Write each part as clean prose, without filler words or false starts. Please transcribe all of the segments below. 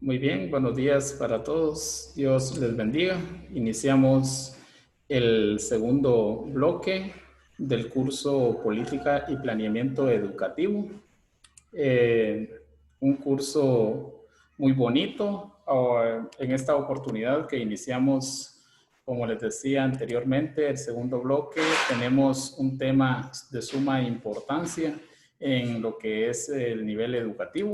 Muy bien, buenos días para todos. Dios les bendiga. Iniciamos el segundo bloque del curso Política y Planeamiento Educativo. Un curso muy bonito. En esta oportunidad que iniciamos, como les decía anteriormente, el segundo bloque, tenemos un tema de suma importancia en lo que es el nivel educativo.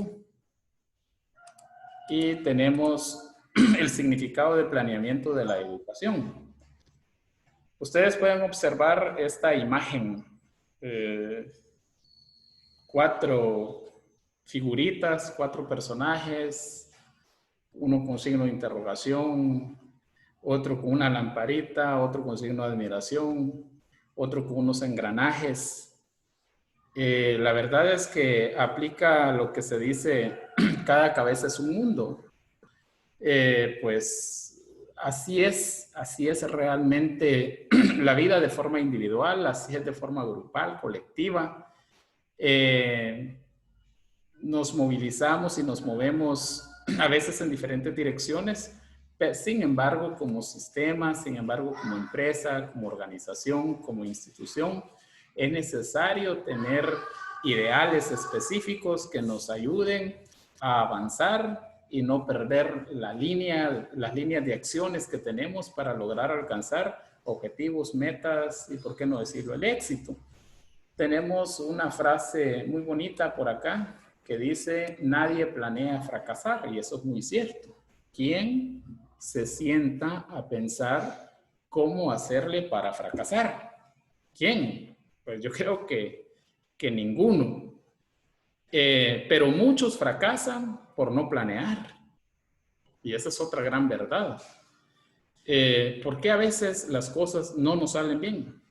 Y tenemos el significado de planeamiento de la educación. Ustedes pueden observar esta imagen, cuatro figuritas, cuatro personajes, uno con signo de interrogación, otro con una lamparita, otro con signo de admiración, otro con unos engranajes. La verdad es que aplica lo que se dice, cada cabeza es un mundo. Pues así es realmente la vida de forma individual, así es de forma grupal, colectiva. Nos movilizamos y nos movemos a veces en diferentes direcciones, pero sin embargo, como sistema, sin embargo, como empresa, como organización, como institución, es necesario tener ideales específicos que nos ayuden a avanzar y no perder las líneas de acciones que tenemos para lograr alcanzar objetivos, metas y, por qué no decirlo, el éxito. Tenemos una frase muy bonita por acá que dice: nadie planea fracasar, y eso es muy cierto. ¿Quién se sienta a pensar cómo hacerle para fracasar? ¿Quién? Pues yo creo que ninguno. Pero muchos fracasan por no planear. Y esa es otra gran verdad. ¿Por qué a veces las cosas no nos salen bien?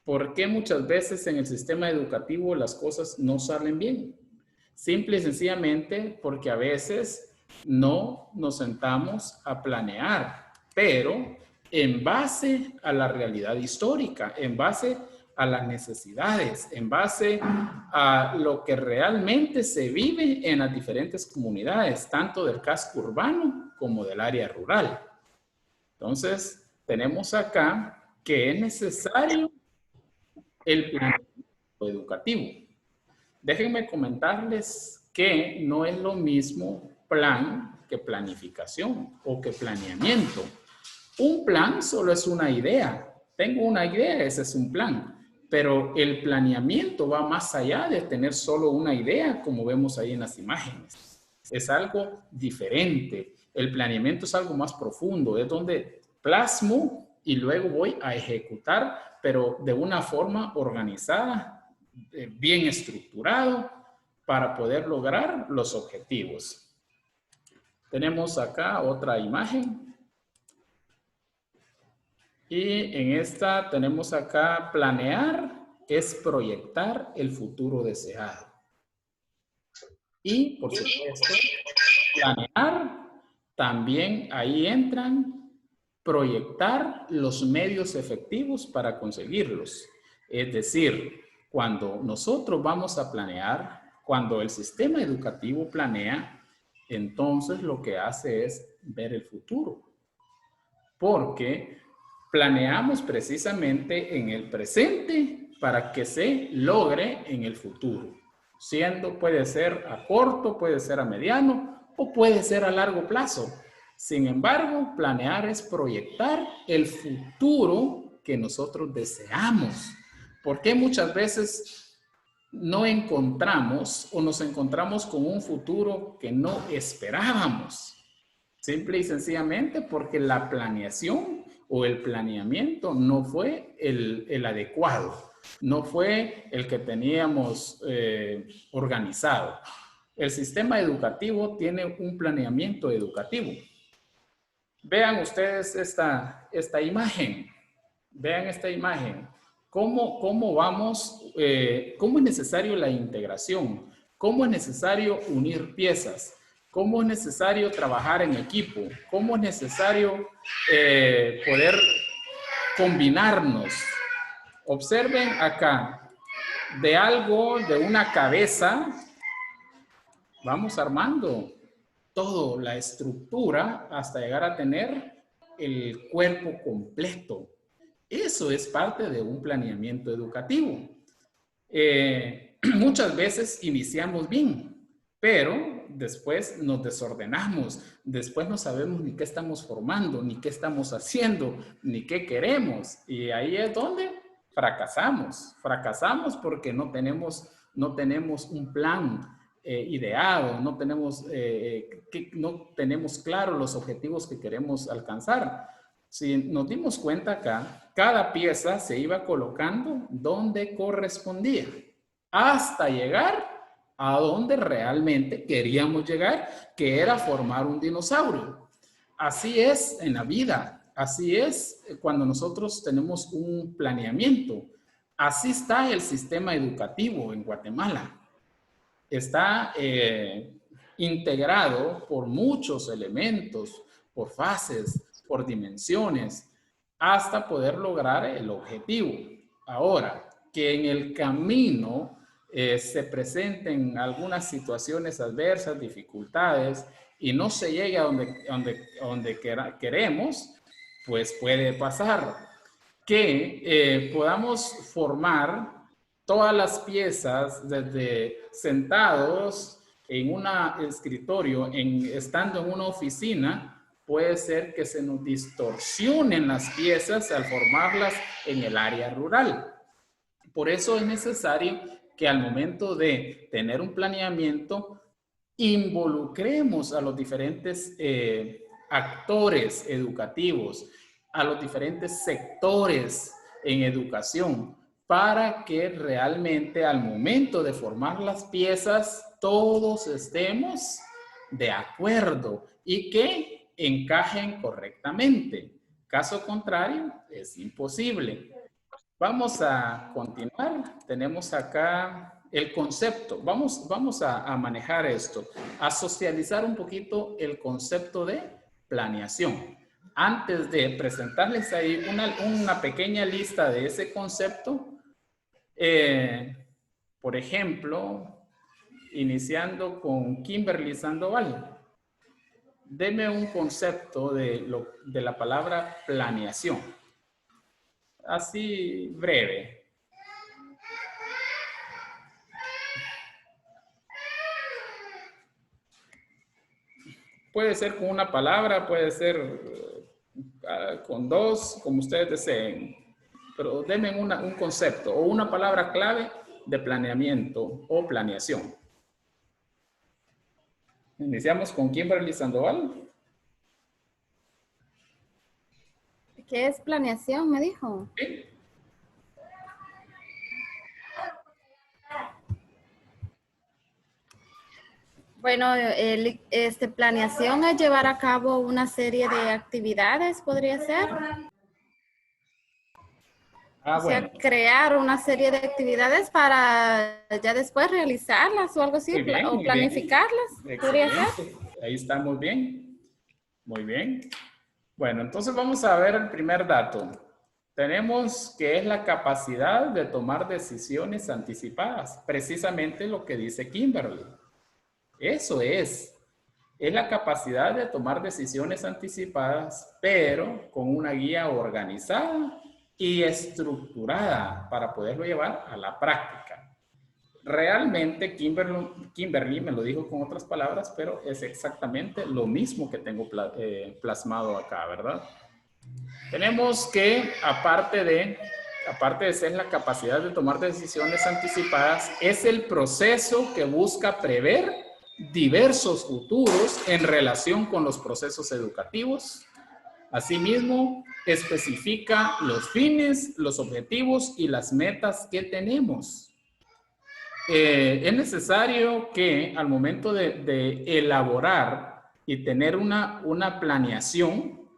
¿Por qué muchas veces en el sistema educativo las cosas no salen bien? Simple y sencillamente porque a veces no nos sentamos a planear, pero en base a la realidad histórica, en base a las necesidades, en base a lo que realmente se vive en las diferentes comunidades, tanto del casco urbano como del área rural. Entonces, tenemos acá que es necesario el planeamiento educativo. Déjenme comentarles que no es lo mismo plan que planificación o que planeamiento. Un plan solo es una idea. Tengo una idea, ese es un plan. Pero el planeamiento va más allá de tener solo una idea, como vemos ahí en las imágenes. Es algo diferente. El planeamiento es algo más profundo, es donde plasmo y luego voy a ejecutar, pero de una forma organizada, bien estructurado, para poder lograr los objetivos. Tenemos acá otra imagen. Y en esta tenemos acá: planear es proyectar el futuro deseado. Y, por supuesto, planear también ahí entran proyectar los medios efectivos para conseguirlos. Es decir, cuando nosotros vamos a planear, cuando el sistema educativo planea, entonces lo que hace es ver el futuro. Porque planeamos precisamente en el presente para que se logre en el futuro. Puede ser a corto, puede ser a mediano o puede ser a largo plazo. Sin embargo, planear es proyectar el futuro que nosotros deseamos. Porque muchas veces no encontramos o nos encontramos con un futuro que no esperábamos? Simple y sencillamente porque la planeación o el planeamiento no fue el adecuado, no fue el que teníamos organizado. El sistema educativo tiene un planeamiento educativo. Vean ustedes esta imagen. Vean esta imagen. ¿Cómo vamos? ¿Cómo es necesario la integración? ¿Cómo es necesario unir piezas? ¿Cómo es necesario trabajar en equipo? ¿Cómo es necesario poder combinarnos? Observen acá, de una cabeza, vamos armando todo, la estructura, hasta llegar a tener el cuerpo completo. Eso es parte de un planeamiento educativo. Muchas veces iniciamos bien, pero después nos desordenamos, después no sabemos ni qué estamos formando, ni qué estamos haciendo, ni qué queremos. Y ahí es donde fracasamos. Fracasamos porque no tenemos un plan ideado, no tenemos claro los objetivos que queremos alcanzar. Si nos dimos cuenta acá, cada pieza se iba colocando donde correspondía hasta llegar a donde realmente queríamos llegar, que era formar un dinosaurio. Así es en la vida, así es cuando nosotros tenemos un planeamiento. Así está el sistema educativo en Guatemala. Está integrado por muchos elementos, por fases, por dimensiones, hasta poder lograr el objetivo. Ahora, que en el camino se presenten algunas situaciones adversas, dificultades, y no se llegue a donde queremos, pues puede pasar que podamos formar todas las piezas desde sentados en un escritorio, estando en una oficina, puede ser que se nos distorsionen las piezas al formarlas en el área rural. Por eso es necesario que al momento de tener un planeamiento, involucremos a los diferentes actores educativos, a los diferentes sectores en educación, para que realmente al momento de formar las piezas todos estemos de acuerdo y que encajen correctamente. Caso contrario, es imposible. Vamos a continuar. Tenemos acá el concepto. Vamos a manejar esto, a socializar un poquito el concepto de planeación. Antes de presentarles ahí una pequeña lista de ese concepto, por ejemplo, iniciando con Kimberly Sandoval. Deme un concepto de la palabra planeación. Así breve. Puede ser con una palabra, puede ser con dos, como ustedes deseen. Pero denme un concepto o una palabra clave de planeamiento o planeación. Iniciamos con Kimberly Sandoval. ¿Qué es planeación? Me dijo. Sí. Bueno, planeación es llevar a cabo una serie de actividades, ¿podría ser? O sea, Bueno. crear una serie de actividades para ya después realizarlas o algo así, Muy bien, o planificarlas, ¿podría ser? Ahí está, muy bien. Muy bien. Bueno, entonces vamos a ver el primer dato. Tenemos que es la capacidad de tomar decisiones anticipadas. Precisamente lo que dice Kimberly. Eso es la capacidad de tomar decisiones anticipadas, pero con una guía organizada y estructurada para poderlo llevar a la práctica. Realmente Kimberly me lo dijo con otras palabras, pero es exactamente lo mismo que tengo plasmado acá, ¿verdad? Tenemos que, aparte de ser la capacidad de tomar decisiones anticipadas, es el proceso que busca prever diversos futuros en relación con los procesos educativos. Asimismo, especifica los fines, los objetivos y las metas que tenemos. Es necesario que al momento de elaborar y tener una planeación,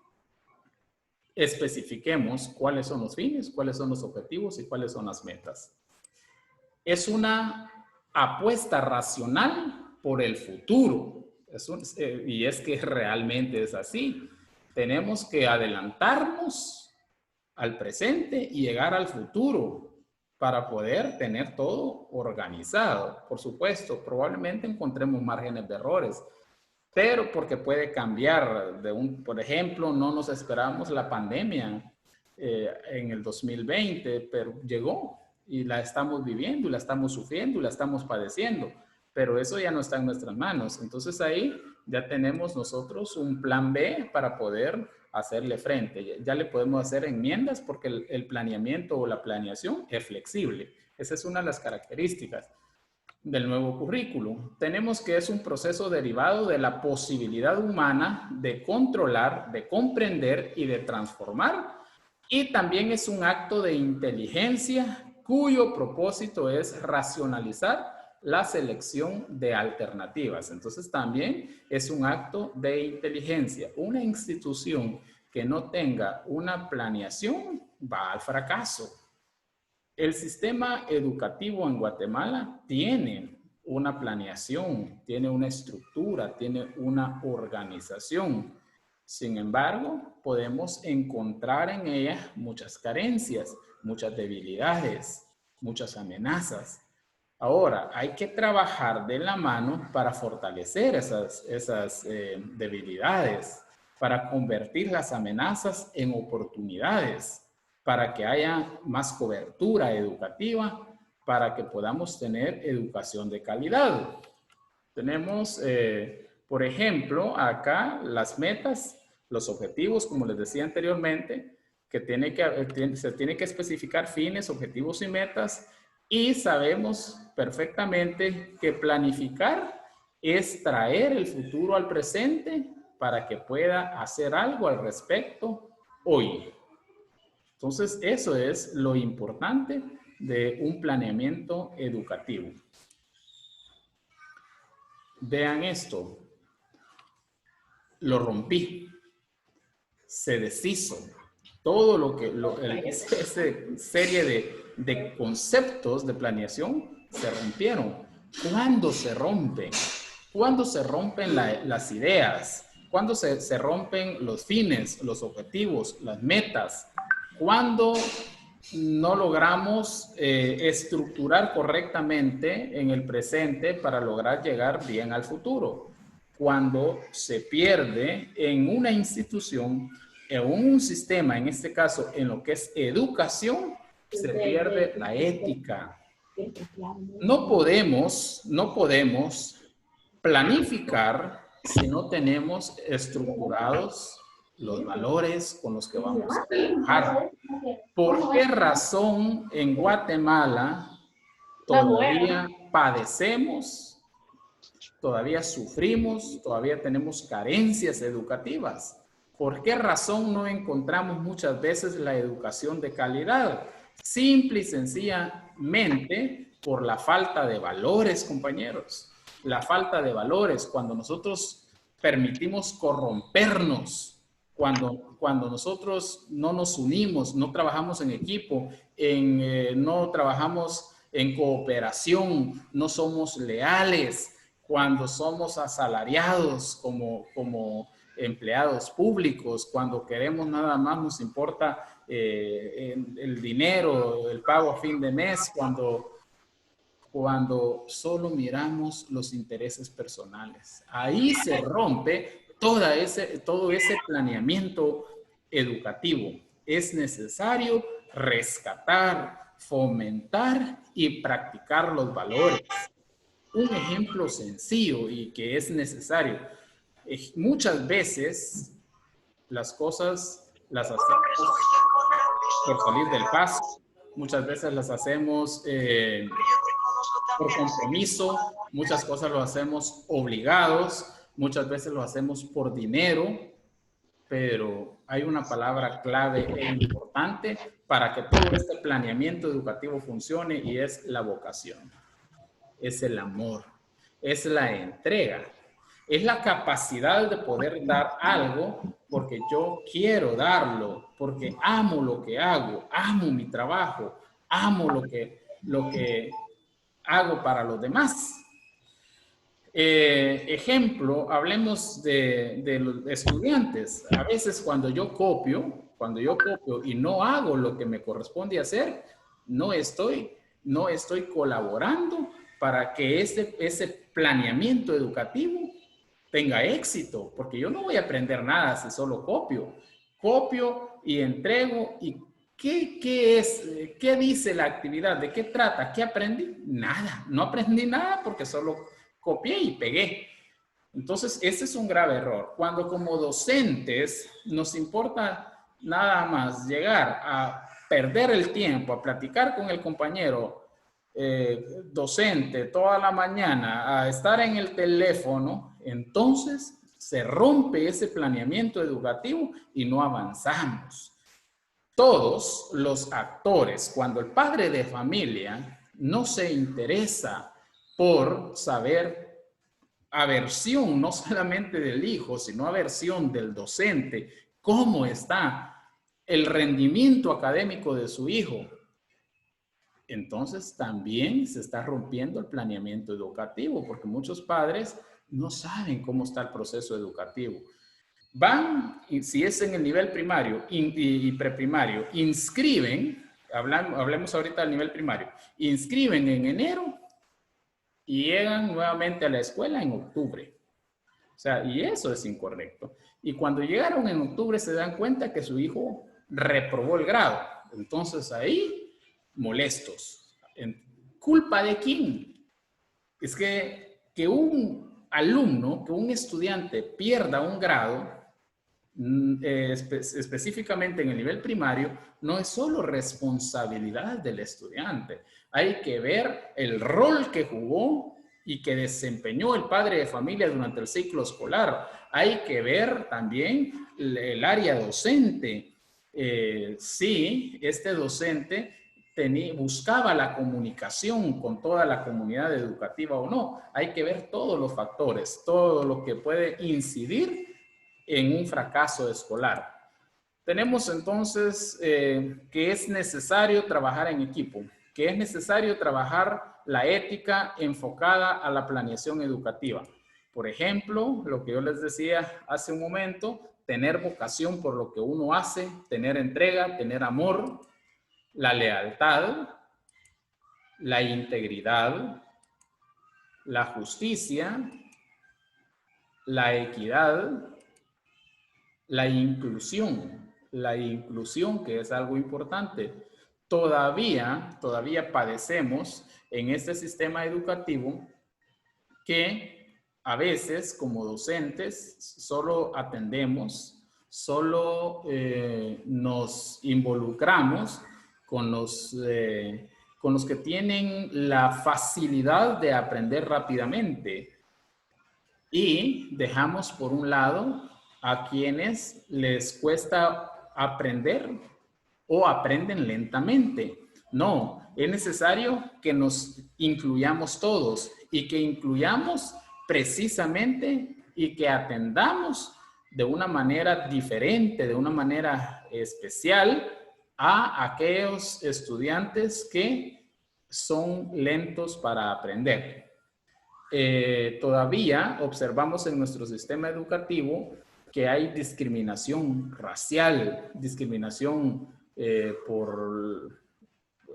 especifiquemos cuáles son los fines, cuáles son los objetivos y cuáles son las metas. Es una apuesta racional por el futuro. Y es que realmente es así. Tenemos que adelantarnos al presente y llegar al futuro para poder tener todo organizado. Por supuesto, probablemente encontremos márgenes de errores, pero porque puede cambiar. Por ejemplo, no nos esperábamos la pandemia en el 2020, pero llegó y la estamos viviendo, y la estamos sufriendo, y la estamos padeciendo, pero eso ya no está en nuestras manos. Entonces ahí ya tenemos nosotros un plan B para poder hacerle frente. Ya le podemos hacer enmiendas porque el planeamiento o la planeación es flexible. Esa es una de las características del nuevo currículum. Tenemos que es un proceso derivado de la posibilidad humana de controlar, de comprender y de transformar, y también es un acto de inteligencia cuyo propósito es racionalizar la selección de alternativas. Entonces también es un acto de inteligencia. Una institución que no tenga una planeación va al fracaso. El sistema educativo en Guatemala tiene una planeación, tiene una estructura, tiene una organización. Sin embargo, podemos encontrar en ella muchas carencias, muchas debilidades, muchas amenazas. Ahora, hay que trabajar de la mano para fortalecer esas debilidades, para convertir las amenazas en oportunidades, para que haya más cobertura educativa, para que podamos tener educación de calidad. Tenemos, por ejemplo, acá las metas, los objetivos, como les decía anteriormente, que se tiene que especificar fines, objetivos y metas, y sabemos perfectamente que planificar es traer el futuro al presente para que pueda hacer algo al respecto hoy. Entonces, eso es lo importante de un planeamiento educativo. Vean esto. Lo rompí. Se deshizo. Todo lo que, esa serie de conceptos de planeación se rompieron. ¿Cuándo se rompen? ¿Cuándo se rompen las ideas? ¿Cuándo se rompen los fines, los objetivos, las metas? ¿Cuándo no logramos estructurar correctamente en el presente para lograr llegar bien al futuro? Cuando se pierde en una institución, en un sistema, en este caso en lo que es educación, se pierde la ética. No podemos planificar si no tenemos estructurados los valores con los que vamos a trabajar. ¿Por qué razón en Guatemala todavía padecemos, todavía sufrimos, todavía tenemos carencias educativas? ¿Por qué razón no encontramos muchas veces la educación de calidad? Simple y sencillamente por la falta de valores, compañeros. La falta de valores, cuando nosotros permitimos corrompernos, cuando nosotros no nos unimos, no trabajamos en equipo, no trabajamos en cooperación, no somos leales, cuando somos asalariados como empleados públicos, cuando queremos nada más nos importa el dinero, el pago a fin de mes, cuando solo miramos los intereses personales. Ahí se rompe todo ese planeamiento educativo. Es necesario rescatar, fomentar y practicar los valores. Un ejemplo sencillo y que es necesario. Muchas veces las cosas las hacemos por salir del paso. Muchas veces las hacemos por compromiso, muchas cosas lo hacemos obligados, muchas veces lo hacemos por dinero, pero hay una palabra clave e importante para que todo este planeamiento educativo funcione y es la vocación, es el amor, es la entrega, es la capacidad de poder dar algo porque yo quiero darlo, porque amo lo que hago, amo mi trabajo, amo lo que hago para los demás. Ejemplo, hablemos de los estudiantes. A veces cuando yo copio y no hago lo que me corresponde hacer, no estoy colaborando para que ese planeamiento educativo tenga éxito, porque yo no voy a aprender nada si solo copio. Copio y entrego. ¿Y qué dice la actividad? ¿De qué trata? ¿Qué aprendí? Nada. No aprendí nada porque solo copié y pegué. Entonces, ese es un grave error. Cuando como docentes nos importa nada más llegar a perder el tiempo, a platicar con el compañero docente toda la mañana, a estar en el teléfono, entonces se rompe ese planeamiento educativo y no avanzamos. Todos los actores, cuando el padre de familia no se interesa por saber aversión, no solamente del hijo, sino aversión del docente, cómo está el rendimiento académico de su hijo, entonces también se está rompiendo el planeamiento educativo, porque muchos padres no saben cómo está el proceso educativo. Van, si es en el nivel primario y preprimario, inscriben, hablemos ahorita del nivel primario, inscriben en enero y llegan nuevamente a la escuela en octubre. O sea, y eso es incorrecto. Y cuando llegaron en octubre se dan cuenta que su hijo reprobó el grado. Entonces ahí, molestos. ¿Culpa de quién? Es que un alumno, que un estudiante pierda un grado, específicamente en el nivel primario, no es solo responsabilidad del estudiante. Hay que ver el rol que jugó y que desempeñó el padre de familia durante el ciclo escolar. Hay que ver también el área docente. Si este docente buscaba la comunicación con toda la comunidad educativa o no. Hay que ver todos los factores, todo lo que puede incidir en un fracaso escolar. Tenemos entonces que es necesario trabajar en equipo, que es necesario trabajar la ética enfocada a la planeación educativa. Por ejemplo, lo que yo les decía hace un momento, tener vocación por lo que uno hace, tener entrega, tener amor, la lealtad, la integridad, la justicia, la equidad, la inclusión que es algo importante. Todavía padecemos en este sistema educativo que a veces como docentes solo atendemos, solo nos involucramos con los que tienen la facilidad de aprender rápidamente y dejamos por un lado a quienes les cuesta aprender o aprenden lentamente. No, es necesario que nos incluyamos todos y que incluyamos precisamente y que atendamos de una manera diferente, de una manera especial a aquellos estudiantes que son lentos para aprender. Todavía observamos en nuestro sistema educativo que hay discriminación racial, discriminación por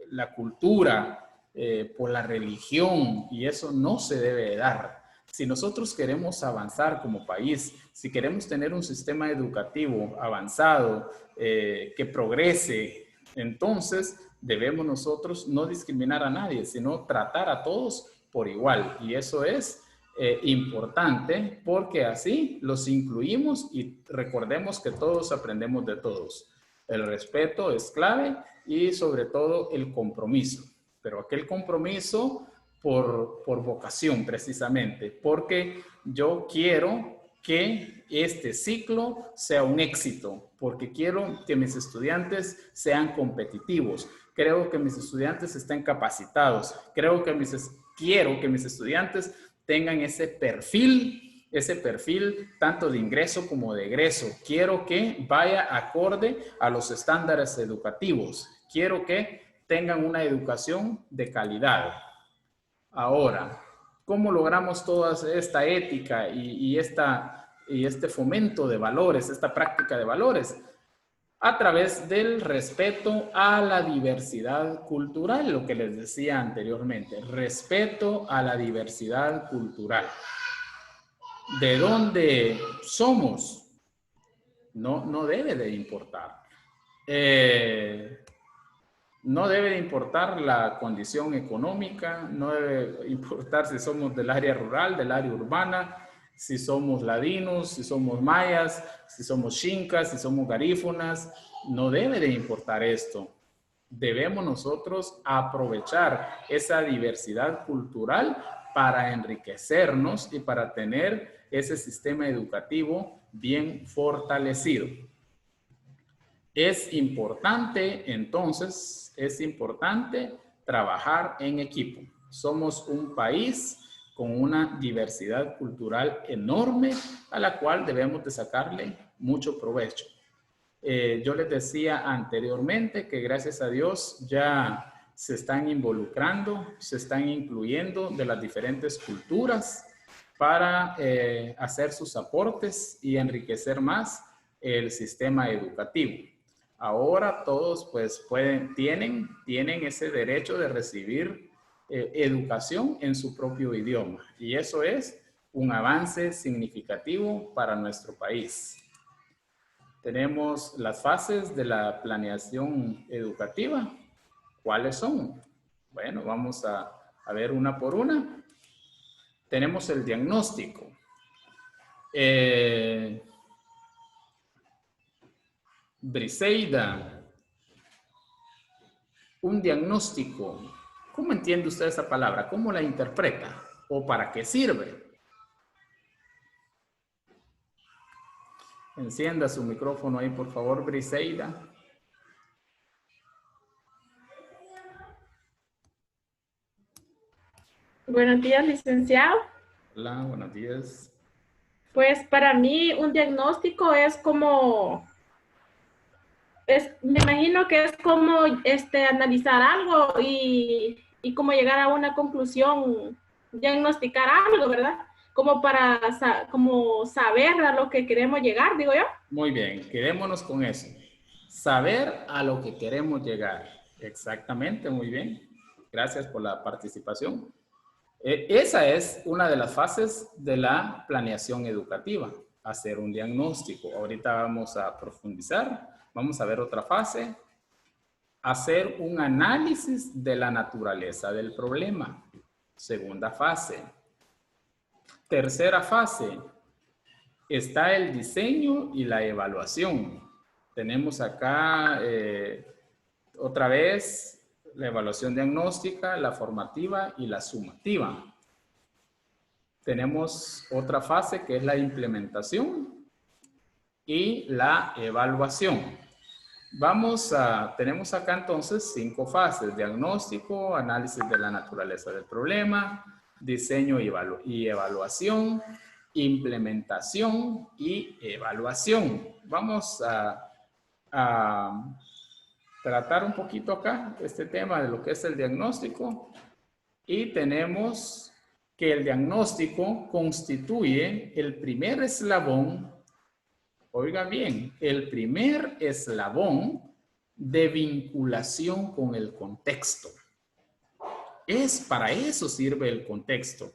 la cultura, por la religión, y eso no se debe dar. Si nosotros queremos avanzar como país, si queremos tener un sistema educativo avanzado, que progrese, entonces debemos nosotros no discriminar a nadie, sino tratar a todos por igual. Y eso es importante porque así los incluimos y recordemos que todos aprendemos de todos. El respeto es clave y sobre todo el compromiso. Pero aquel compromiso por vocación precisamente, porque yo quiero que este ciclo sea un éxito, porque quiero que mis estudiantes sean competitivos, creo que mis estudiantes estén capacitados, quiero que mis estudiantes tengan ese perfil tanto de ingreso como de egreso. Quiero que vaya acorde a los estándares educativos. Quiero que tengan una educación de calidad. Ahora, ¿cómo logramos toda esta ética y este fomento de valores, esta práctica de valores? A través del respeto a la diversidad cultural, lo que les decía anteriormente, respeto a la diversidad cultural. de dónde somos, no debe de importar. No debe de importar la condición económica, no debe importar si somos del área rural, del área urbana, si somos ladinos, si somos mayas, si somos xincas, si somos garífunas. No debe de importar esto. Debemos nosotros aprovechar esa diversidad cultural para enriquecernos y para tener ese sistema educativo bien fortalecido. Es importante, entonces, es importante trabajar en equipo. Somos un país con una diversidad cultural enorme a la cual debemos de sacarle mucho provecho. Yo les decía anteriormente que gracias a Dios ya se están involucrando, se están incluyendo de las diferentes culturas para hacer sus aportes y enriquecer más el sistema educativo. Ahora todos pues tienen ese derecho de recibir educación en su propio idioma y eso es un avance significativo para nuestro país. Tenemos las fases de la planeación educativa. ¿Cuáles son? Bueno, vamos a ver una por una. Tenemos el diagnóstico. Briseida, un diagnóstico. ¿Cómo entiende usted esa palabra? ¿Cómo la interpreta? ¿O para qué sirve? Encienda su micrófono ahí, por favor, Briseida. Buenos días, licenciado. Hola, buenos días. Pues para mí un diagnóstico es como, me imagino que es como analizar algo y como llegar a una conclusión, diagnosticar algo, ¿verdad? Como para como saber a lo que queremos llegar, digo yo. Muy bien, quedémonos con eso. Saber a lo que queremos llegar. Exactamente, muy bien. Gracias por la participación. Esa es una de las fases de la planeación educativa, hacer un diagnóstico. Ahorita vamos a profundizar. Vamos a ver otra fase. Hacer un análisis de la naturaleza del problema. Segunda fase. Tercera fase. Está el diseño y la evaluación. Tenemos acá otra vez la evaluación diagnóstica, la formativa y la sumativa. Tenemos otra fase que es la implementación y la evaluación. Tenemos acá entonces 5 fases: diagnóstico, análisis de la naturaleza del problema, diseño y evaluación, implementación y evaluación. Vamos a tratar un poquito acá este tema de lo que es el diagnóstico y tenemos que el diagnóstico constituye el primer eslabón, oiga bien, el primer eslabón de vinculación con el contexto. Para eso sirve el contexto.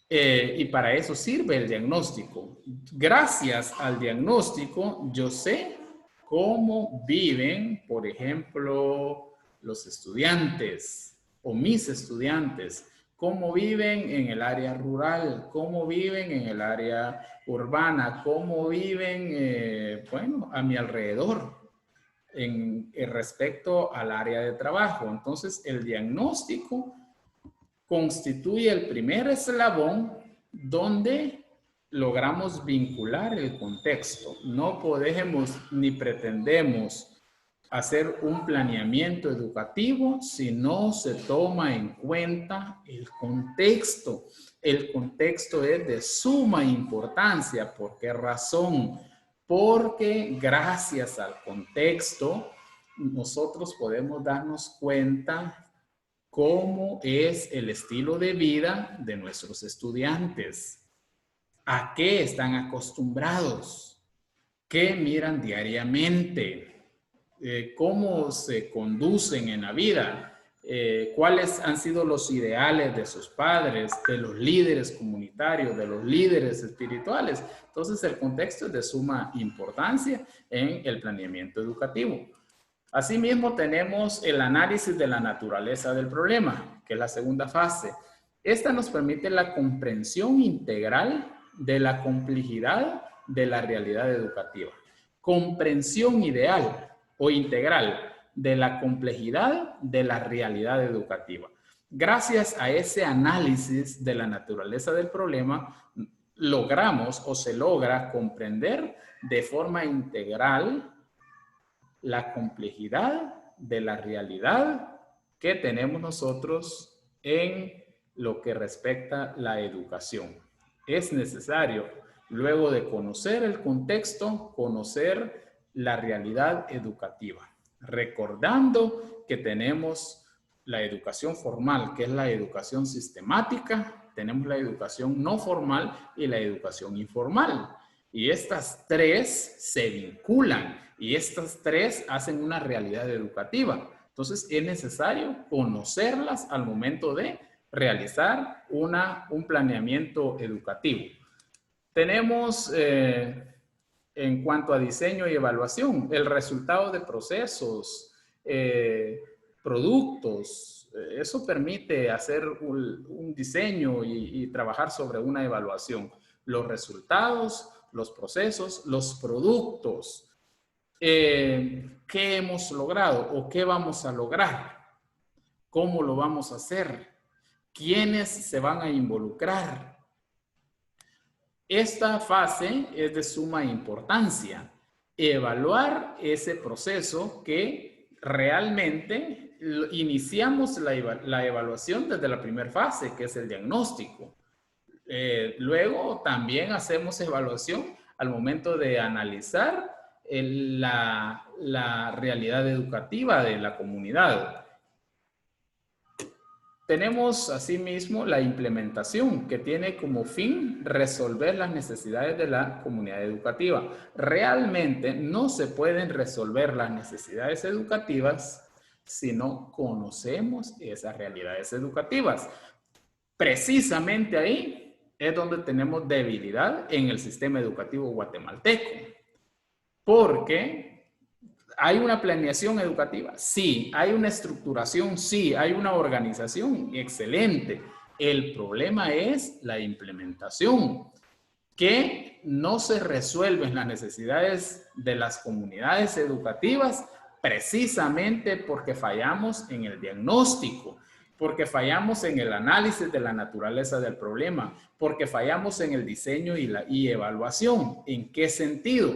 Y para eso sirve el diagnóstico. Gracias al diagnóstico, yo sé cómo viven, por ejemplo, los estudiantes o mis estudiantes, cómo viven en el área rural, cómo viven en el área urbana, cómo viven, bueno, a mi alrededor respecto al área de trabajo. Entonces, el diagnóstico constituye el primer eslabón donde logramos vincular el contexto. No podemos ni pretendemos hacer un planeamiento educativo si no se toma en cuenta el contexto. El contexto es de suma importancia. ¿Por qué razón? Porque gracias al contexto nosotros podemos darnos cuenta cómo es el estilo de vida de nuestros estudiantes. ¿A qué están acostumbrados? ¿Qué miran diariamente? ¿Cómo se conducen en la vida? cuáles han sido los ideales de sus padres, de los líderes comunitarios, de los líderes espirituales. Entonces, el contexto es de suma importancia en el planeamiento educativo. Asimismo, tenemos el análisis de la naturaleza del problema, que es la segunda fase. Esta nos permite la comprensión integral de la complejidad de la realidad educativa. Comprensión ideal o integral de la complejidad de la realidad educativa. Gracias a ese análisis de la naturaleza del problema, logramos o se logra comprender de forma integral la complejidad de la realidad que tenemos nosotros en lo que respecta a la educación. Es necesario, luego de conocer el contexto, conocer la realidad educativa, recordando que tenemos la educación formal, que es la educación sistemática, tenemos la educación no formal y la educación informal. Y estas tres se vinculan y estas tres hacen una realidad educativa. Entonces es necesario conocerlas al momento de realizar un planeamiento educativo. Tenemos en cuanto a diseño y evaluación, el resultado de procesos, productos, eso permite hacer un diseño y trabajar sobre una evaluación. Los resultados, los procesos, los productos. ¿Qué hemos logrado o qué vamos a lograr? ¿Cómo lo vamos a hacer? ¿Quiénes se van a involucrar? Esta fase es de suma importancia. Evaluar ese proceso que realmente iniciamos la evaluación desde la primera fase, que es el diagnóstico. Luego también hacemos evaluación al momento de analizar la realidad educativa de la comunidad. Tenemos asimismo la implementación, que tiene como fin resolver las necesidades de la comunidad educativa. Realmente no se pueden resolver las necesidades educativas si no conocemos esas realidades educativas. Precisamente ahí es donde tenemos debilidad en el sistema educativo guatemalteco. Porque ¿hay una planeación educativa? Sí. ¿Hay una estructuración? Sí. ¿Hay una organización? Excelente. El problema es la implementación, que no se resuelven las necesidades de las comunidades educativas precisamente porque fallamos en el diagnóstico, porque fallamos en el análisis de la naturaleza del problema, porque fallamos en el diseño y evaluación. ¿En qué sentido?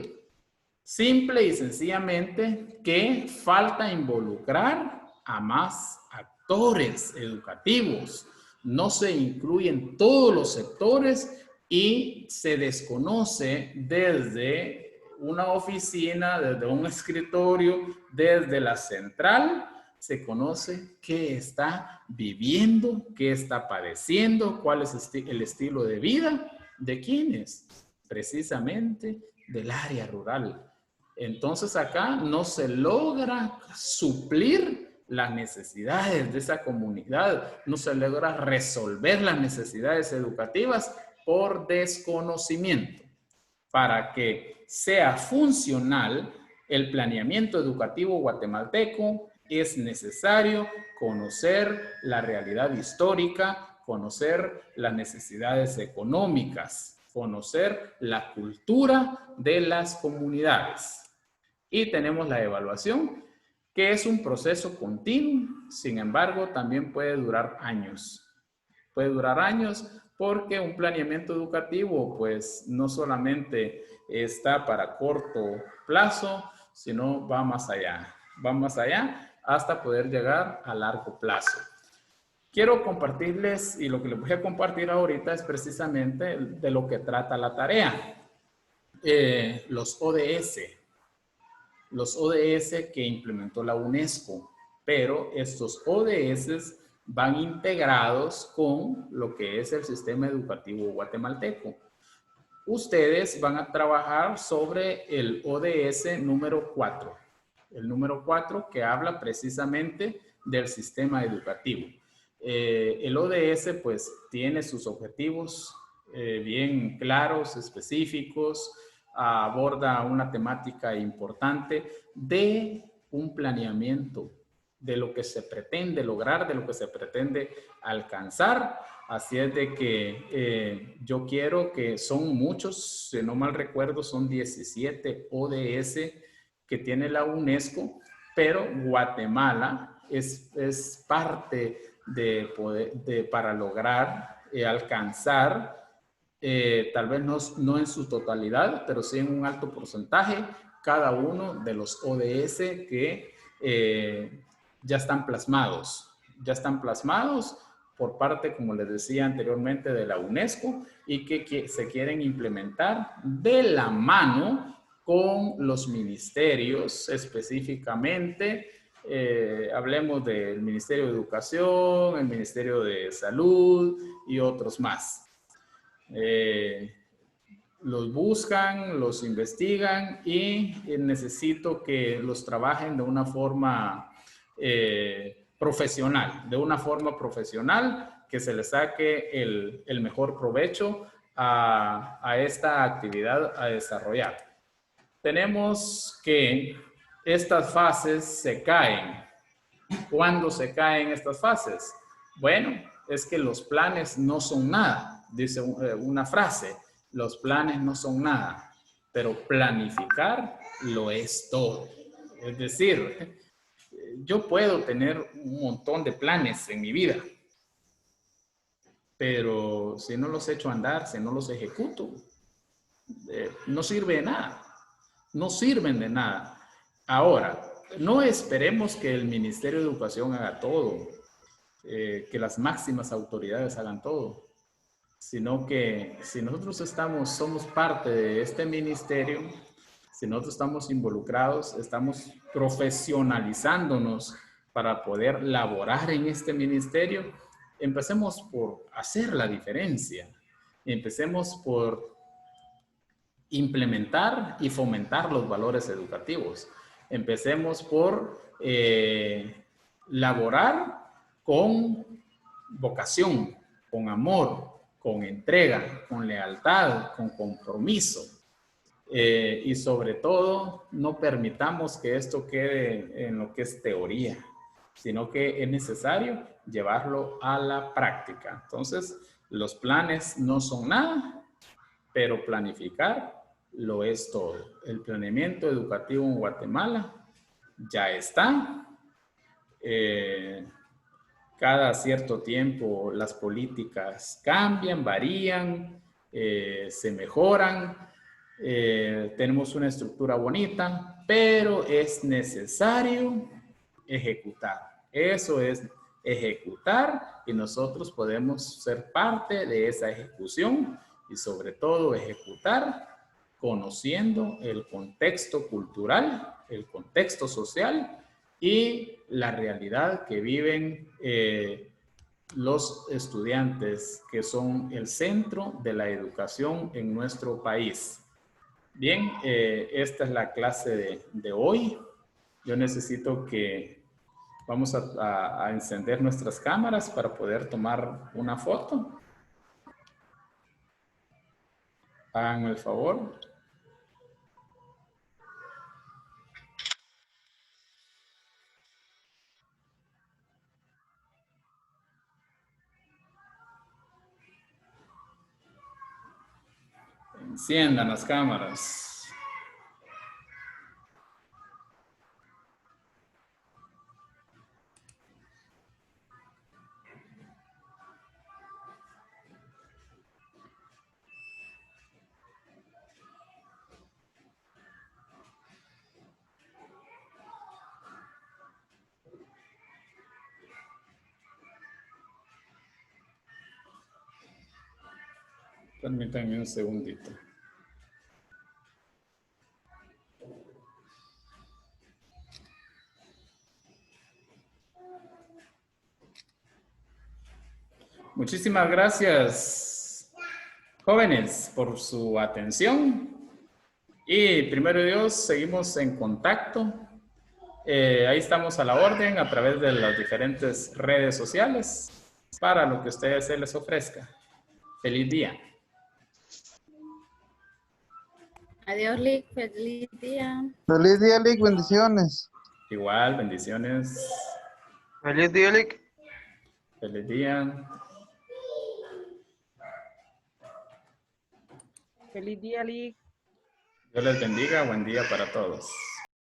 Simple y sencillamente que falta involucrar a más actores educativos. No se incluyen todos los sectores y se desconoce desde una oficina, desde un escritorio, desde la central, se conoce qué está viviendo, qué está padeciendo, cuál es el estilo de vida, ¿de quiénes? Precisamente del área rural. Entonces acá no se logra suplir las necesidades de esa comunidad, no se logra resolver las necesidades educativas por desconocimiento. Para que sea funcional el planeamiento educativo guatemalteco es necesario conocer la realidad histórica, conocer las necesidades económicas, conocer la cultura de las comunidades. Y tenemos la evaluación, que es un proceso continuo, sin embargo, también puede durar años. Puede durar años porque un planeamiento educativo, pues, no solamente está para corto plazo, sino va más allá hasta poder llegar a largo plazo. Quiero compartirles, y lo que les voy a compartir ahorita es precisamente de lo que trata la tarea. Los ODS. Los ODS que implementó la UNESCO, pero estos ODS van integrados con lo que es el sistema educativo guatemalteco. Ustedes van a trabajar sobre el ODS número 4. El número 4 que habla precisamente del sistema educativo. El ODS pues tiene sus objetivos bien claros, específicos, aborda una temática importante de un planeamiento de lo que se pretende lograr, de lo que se pretende alcanzar. Así es de que yo quiero que son muchos, si no mal recuerdo, son 17 ODS que tiene la UNESCO, pero Guatemala es parte para lograr alcanzar, tal vez no en su totalidad, pero sí en un alto porcentaje, cada uno de los ODS que ya están plasmados por parte, como les decía anteriormente, de la UNESCO y que se quieren implementar de la mano con los ministerios específicamente. Hablemos del Ministerio de Educación, el Ministerio de Salud y otros más. Los buscan, los investigan y necesito que los trabajen de una forma profesional, que se les saque el mejor provecho a esta actividad a desarrollar. Tenemos que estas fases se caen. ¿Cuándo se caen estas fases? Bueno, es que los planes no son nada. Dice una frase, los planes no son nada, pero planificar lo es todo. Es decir, yo puedo tener un montón de planes en mi vida, pero si no los echo a andar, si no los ejecuto, no sirve de nada. No sirven de nada. Ahora, no esperemos que el Ministerio de Educación haga todo, que las máximas autoridades hagan todo, sino que si nosotros somos parte de este ministerio, si nosotros estamos involucrados, estamos profesionalizándonos para poder laborar en este ministerio, empecemos por hacer la diferencia. Empecemos por implementar y fomentar los valores educativos. Empecemos por laborar con vocación, con amor, con entrega, con lealtad, con compromiso. Y sobre todo, no permitamos que esto quede en lo que es teoría, sino que es necesario llevarlo a la práctica. Entonces, los planes no son nada, pero planificar lo es todo. El planeamiento educativo en Guatemala ya está. Cada cierto tiempo las políticas cambian, varían, se mejoran. Tenemos una estructura bonita, pero es necesario ejecutar. Eso es ejecutar y nosotros podemos ser parte de esa ejecución y sobre todo ejecutar conociendo el contexto cultural, el contexto social y la realidad que viven los estudiantes que son el centro de la educación en nuestro país. Bien, esta es la clase de hoy. Yo necesito que vamos a encender nuestras cámaras para poder tomar una foto. Háganme el favor. Enciendan las cámaras. Permítanme un segundito. Muchísimas gracias, jóvenes, por su atención. Y primero Dios, seguimos en contacto. Ahí estamos a la orden a través de las diferentes redes sociales para lo que a ustedes se les ofrezca. Feliz día. Adiós, Lick. Feliz día. Feliz día, Lick. Bendiciones. Igual, bendiciones. Feliz día, Lick. Feliz día. Feliz día, Lick. Dios les bendiga. Buen día para todos.